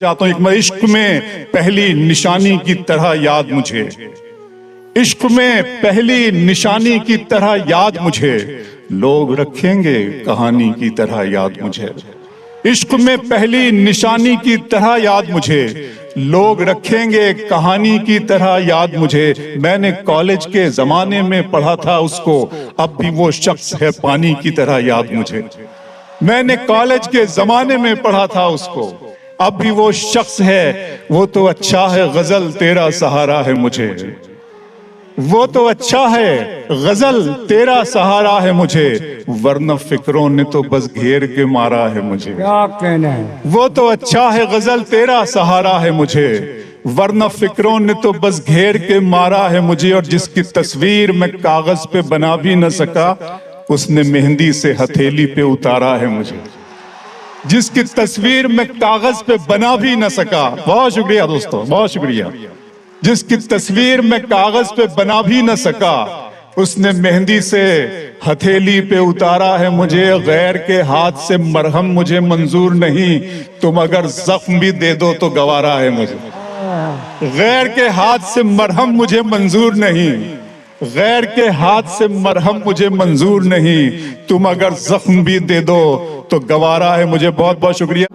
जाता हूं। एक इश्क में पहली निशानी की तरह याद मुझे, इश्क में पहली निशानी की तरह याद मुझे, लोग रखेंगे कहानी की तरह याद मुझे। इश्क में पहली निशानी की तरह याद मुझे, लोग रखेंगे कहानी की तरह याद मुझे। मैंने कॉलेज के जमाने में पढ़ा था उसको, अब भी वो शख्स है पानी की तरह याद मुझे। मैंने कॉलेज के जमाने में पढ़ा था उसको, अब भी वो शख्स है। वो तो अच्छा है गजल तेरा सहारा है मुझे, वो तो अच्छा है गजल तेरा सहारा है मुझे, वरना फिक्रों ने तो बस घेर के मारा है मुझे। क्या कहना है। वो तो अच्छा है गजल तेरा सहारा है मुझे, वरना फिक्रों ने तो बस घेर के मारा है मुझे। और जिसकी तस्वीर मैं कागज पे बना भी न सका, उसने मेहंदी से हथेली पे उतारा है मुझे। जिसकी तस्वीर मैं कागज पे बना भी न सका, बहुत शुक्रिया दोस्तों, बहुत शुक्रिया। जिसकी तस्वीर मैं कागज पे बना भी न सका, उसने मेहंदी से हथेली पे उतारा है मुझे। गैर के हाथ से मरहम मुझे मंजूर नहीं, तुम अगर जख्म भी दे दो तो गवारा है मुझे। गैर के हाथ से मरहम मुझे मंजूर नहीं, गैर के हाथ से मरहम मुझे मंजूर नहीं, तुम अगर जख्म भी दे दो तो गवारा है मुझे। बहुत बहुत शुक्रिया।